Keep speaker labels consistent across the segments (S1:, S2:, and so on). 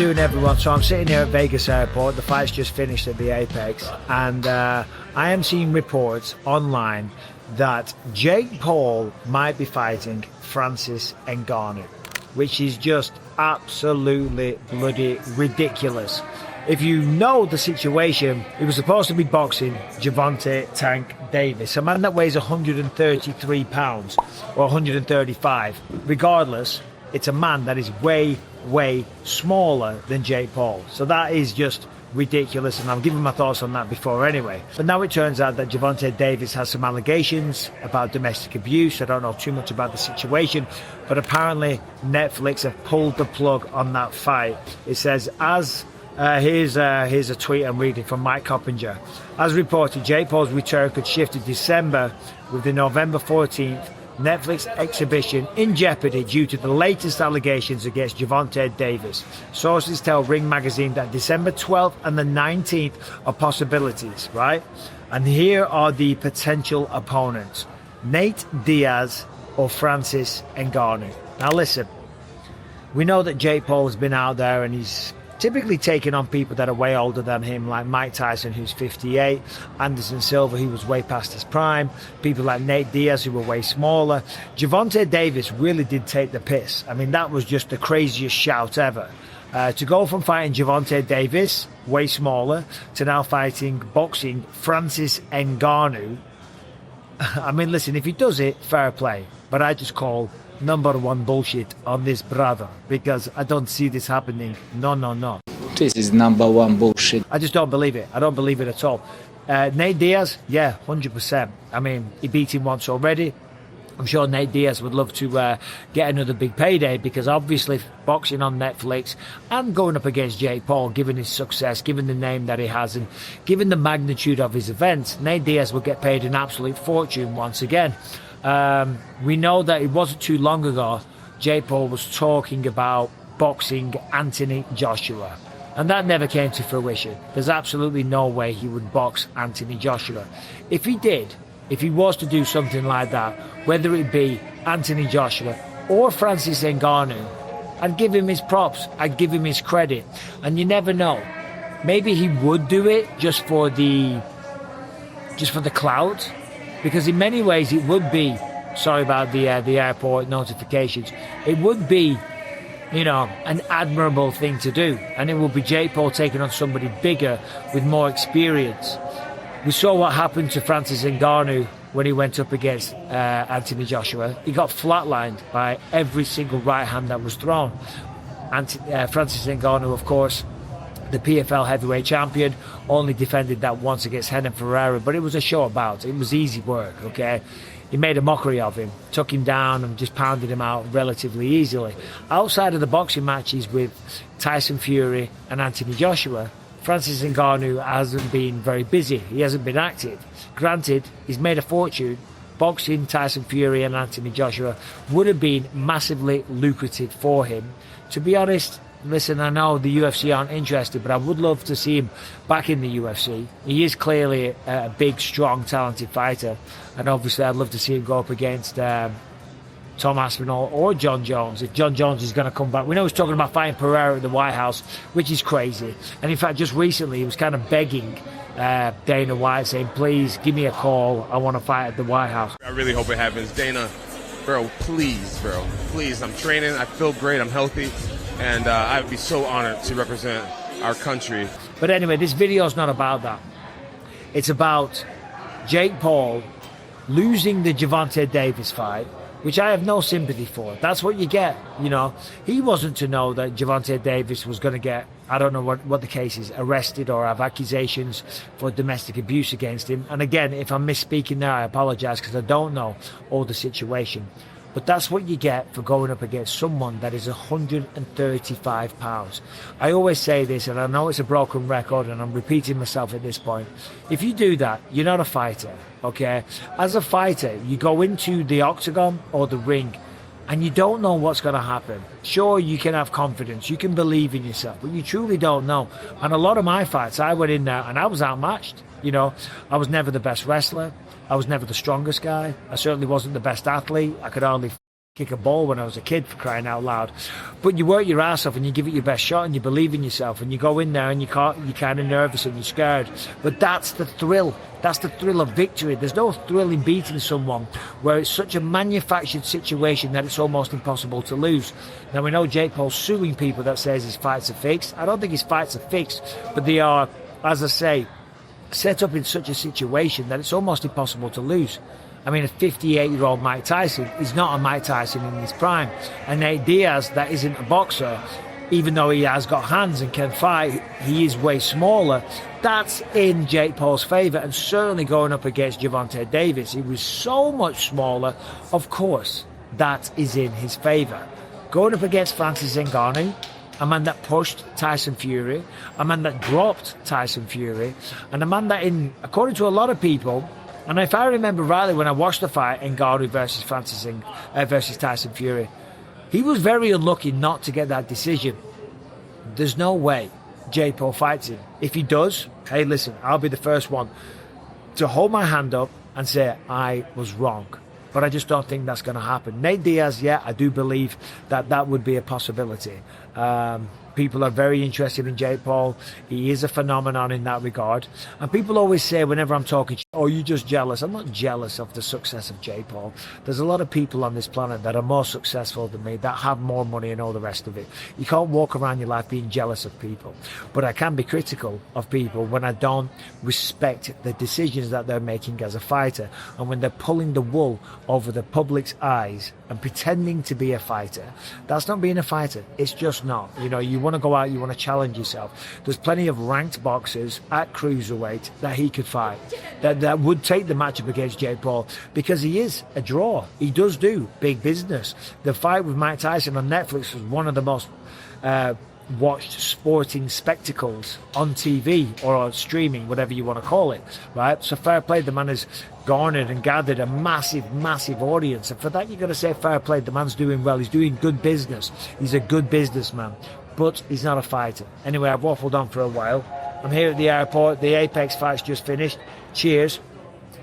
S1: doing, everyone? So I'm sitting here at Vegas Airport. The fight's just finished at the Apex, and I am seeing reports online that Jake Paul might be fighting Francis Ngannou, which is just absolutely bloody ridiculous. If you know the situation, he was supposed to be boxing Gervonta Tank Davis, a man that weighs 133 pounds or 135. Regardless, it's a man that is way smaller than Jake Paul. So that is just ridiculous, and I've given my thoughts on that before anyway. But now it turns out that Gervonta Davis has some allegations about domestic abuse. I don't know too much about the situation, but apparently Netflix have pulled the plug on that fight. It says, here's a tweet I'm reading from Mike Coppinger. As reported, Jake Paul's return could shift to December, with the November 14th Netflix exhibition in jeopardy due to the latest allegations against Gervonta Davis. Sources tell Ring Magazine that December 12th and the 19th are possibilities, right? And here are the potential opponents: Nate Diaz or Francis Ngannou. Now listen, we know that Jake Paul has been out there and he's typically taking on people that are way older than him, like Mike Tyson, who's 58, Anderson Silva, who was way past his prime, people like Nate Diaz, who were way smaller. Gervonta Davis really did take the piss. I mean, that was just the craziest shout ever. To go from fighting Gervonta Davis, way smaller, to now boxing Francis Ngannou. I mean, listen, if he does it, fair play. But I just call #1 bullshit on this brother, because I don't see this happening. No.
S2: This is #1 bullshit.
S1: I just don't believe it. I don't believe it at all. Nate Diaz, yeah, 100%. I mean, he beat him once already. I'm sure Nate Diaz would love to get another big payday, because obviously boxing on Netflix and going up against Jake Paul, given his success, given the name that he has, and given the magnitude of his events, Nate Diaz will get paid an absolute fortune once again. We know that it wasn't too long ago Jake Paul was talking about boxing Anthony Joshua, and that never came to fruition. There's absolutely no way he would box Anthony Joshua. If he did, if he was to do something like that, whether it be Anthony Joshua or Francis Ngannou, I'd give him his props, I'd give him his credit. And you never know, maybe he would do it just for the clout. Because in many ways it would be, sorry about the airport notifications, it would be, you know, an admirable thing to do. And it would be Jake Paul taking on somebody bigger with more experience. We saw what happened to Francis Ngannou when he went up against Anthony Joshua. He got flatlined by every single right hand that was thrown. Francis Ngannou, of course, the PFL heavyweight champion, only defended that once against Renan Ferreira, but it was a short bout. It was easy work, okay? He made a mockery of him, took him down and just pounded him out relatively easily. Outside of the boxing matches with Tyson Fury and Anthony Joshua, Francis Ngannou hasn't been very busy. He hasn't been active. Granted, he's made a fortune. Boxing Tyson Fury and Anthony Joshua would have been massively lucrative for him. To be honest, listen, I know the UFC aren't interested, but I would love to see him back in the UFC. He is clearly a big, strong, talented fighter. And obviously I'd love to see him go up against Tom Aspinall or John Jones, if John Jones is going to come back. We know he's talking about fighting Pereira at the White House, which is crazy. And in fact, just recently he was kind of begging Dana White, saying, please give me a call, I want to fight at the White House.
S3: I really hope it happens. Dana, bro, please, I'm training, I feel great, I'm healthy. And I'd be so honored to represent our country.
S1: But anyway, this video is not about that. It's about Jake Paul losing the Gervonta Davis fight, which I have no sympathy for. That's what you get, you know. He wasn't to know that Gervonta Davis was going to get, I don't know what the case is, arrested or have accusations for domestic abuse against him. And again, if I'm misspeaking there, I apologize, because I don't know all the situation. But that's what you get for going up against someone that is 135 pounds. I always say this, and I know it's a broken record, and I'm repeating myself at this point. If you do that, you're not a fighter, okay? As a fighter, you go into the octagon or the ring, and you don't know what's going to happen. Sure, you can have confidence, you can believe in yourself, but you truly don't know. And a lot of my fights, I went in there and I was outmatched. You know, I was never the best wrestler. I was never the strongest guy. I certainly wasn't the best athlete. I could hardly kick a ball when I was a kid, for crying out loud. But you work your ass off and you give it your best shot and you believe in yourself and you go in there and you're kind of nervous and you're scared. But that's the thrill. That's the thrill of victory. There's no thrill in beating someone where it's such a manufactured situation that it's almost impossible to lose. Now, we know Jake Paul's suing people that says his fights are fixed. I don't think his fights are fixed, but they are, as I say, set up in such a situation that it's almost impossible to lose. I mean, a 58-year-old Mike Tyson is not a Mike Tyson in his prime. And Nate Diaz, that isn't a boxer, even though he has got hands and can fight, he is way smaller. That's in Jake Paul's favour, and certainly going up against Gervonta Davis, he was so much smaller. Of course, that is in his favour. Going up against Francis Ngannou, a man that pushed Tyson Fury, a man that dropped Tyson Fury, and a man that, according to a lot of people, and if I remember rightly, when I watched the fight, Ngannou versus Tyson Fury, he was very unlucky not to get that decision. There's no way Jake Paul fights him. If he does, hey, listen, I'll be the first one to hold my hand up and say I was wrong. But I just don't think that's going to happen. Nate Diaz, yeah, I do believe that would be a possibility. People are very interested in Jake Paul. He is a phenomenon in that regard. And people always say, whenever I'm talking, oh, you're just jealous. I'm not jealous of the success of Jake Paul. There's a lot of people on this planet that are more successful than me, that have more money and all the rest of it. You can't walk around your life being jealous of people. But I can be critical of people when I don't respect the decisions that they're making as a fighter, and when they're pulling the wool over the public's eyes and pretending to be a fighter. That's not being a fighter. It's just not. You know, you want to go out, you want to challenge yourself. There's plenty of ranked boxers at cruiserweight that he could fight, that would take the matchup against Jake Paul, because he is a draw. He does do big business. The fight with Mike Tyson on Netflix was one of the most watched sporting spectacles on TV or on streaming, whatever you want to call it, right? So fair play, the man has garnered and gathered a massive audience, and for that you've got to say fair play. The man's doing well. He's doing good business. He's a good businessman, but he's not a fighter. Anyway, I've waffled on for a while. I'm here at the airport. The Apex fight's just finished. Cheers.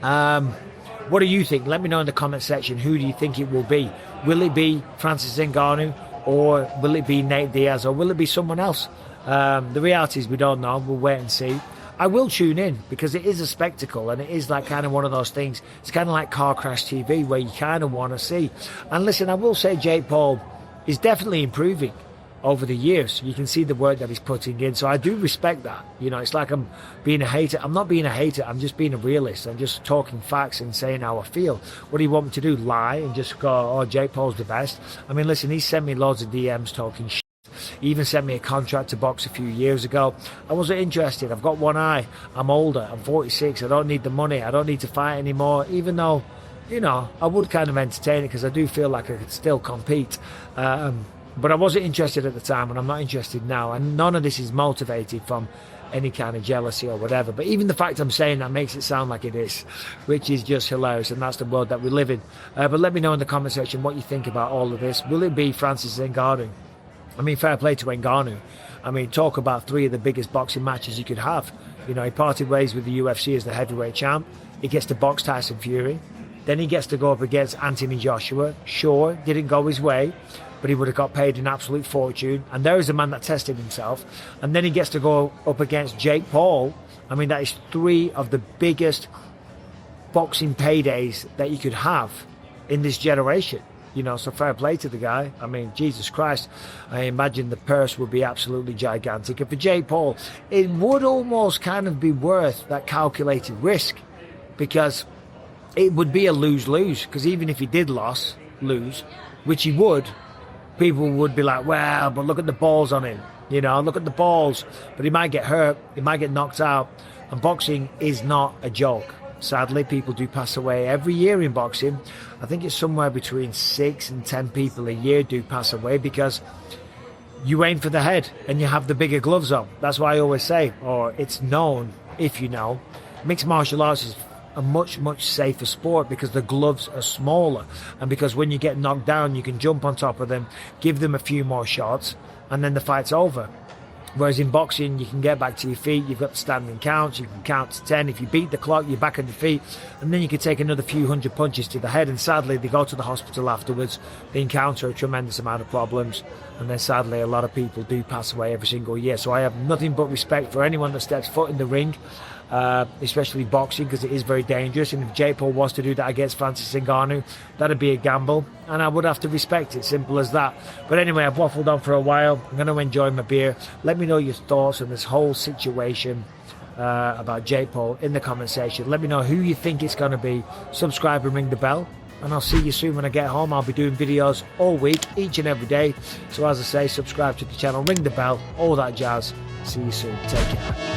S1: What do you think? Let me know in the comment section. Who do you think it will be? Will it be Francis Ngannou, or will it be Nate Diaz, or will it be someone else? The reality is we don't know. We'll wait and see. I will tune in because it is a spectacle, and it is like kind of one of those things. It's kind of like car crash TV where you kind of want to see. And listen, I will say Jake Paul is definitely improving over the years. You can see the work that he's putting in, so I do respect that. You know, it's like I'm being a hater. I'm not being a hater. I'm just being a realist. I'm just talking facts and saying how I feel. What do you want me to do? Lie and just go, oh, Jake Paul's the best? I mean, listen, he sent me loads of DMs talking shit. He even sent me a contract to box a few years ago. I wasn't interested. I've got one eye. I'm older. I'm 46. I don't need the money. I don't need to fight anymore, even though, you know, I would kind of entertain it because I do feel like I could still compete. But I wasn't interested at the time, and I'm not interested now. And none of this is motivated from any kind of jealousy or whatever. But even the fact I'm saying that makes it sound like it is, which is just hilarious. And that's the world that we live in. But let me know in the comment section what you think about all of this. Will it be Francis Ngannou? I mean, fair play to Ngannou. I mean, talk about three of the biggest boxing matches you could have. You know, he parted ways with the UFC as the heavyweight champ. He gets to box Tyson Fury. Then he gets to go up against Anthony Joshua. Sure, didn't go his way, but he would have got paid an absolute fortune. And there is a man that tested himself. And then he gets to go up against Jake Paul. I mean, that is three of the biggest boxing paydays that you could have in this generation. You know, so fair play to the guy. I mean, Jesus Christ, I imagine the purse would be absolutely gigantic. And for Jake Paul, it would almost kind of be worth that calculated risk, because it would be a lose-lose. Because even if he did lose, which he would, people would be like, well, but look at the balls on him. You know, look at the balls. But he might get hurt. He might get knocked out. And boxing is not a joke. Sadly, people do pass away every year in boxing. I think it's somewhere between 6 and 10 people a year do pass away because you aim for the head and you have the bigger gloves on. That's why I always say, or it's known, if you know, mixed martial arts is a much safer sport because the gloves are smaller, and because when you get knocked down you can jump on top of them, give them a few more shots, and then the fight's over. Whereas in boxing, you can get back to your feet, you've got the standing counts, you can count to 10. If you beat the clock, you're back on your feet, and then you can take another few hundred punches to the head, and sadly, they go to the hospital afterwards. They encounter a tremendous amount of problems, and then sadly, a lot of people do pass away every single year. So I have nothing but respect for anyone that steps foot in the ring, especially boxing, because it is very dangerous. And if Jake Paul was to do that against Francis Ngannou, that'd be a gamble, and I would have to respect it. Simple as that. But anyway, I've waffled on for a while. I'm going to enjoy my beer. Let me know your thoughts on this whole situation about Jake Paul in the comment section. Let me know who you think it's going to be. Subscribe and ring the bell, and I'll see you soon when I get home. I'll be doing videos all week, each and every day. So as I say, subscribe to the channel, ring the bell, all that jazz. See you soon. Take care.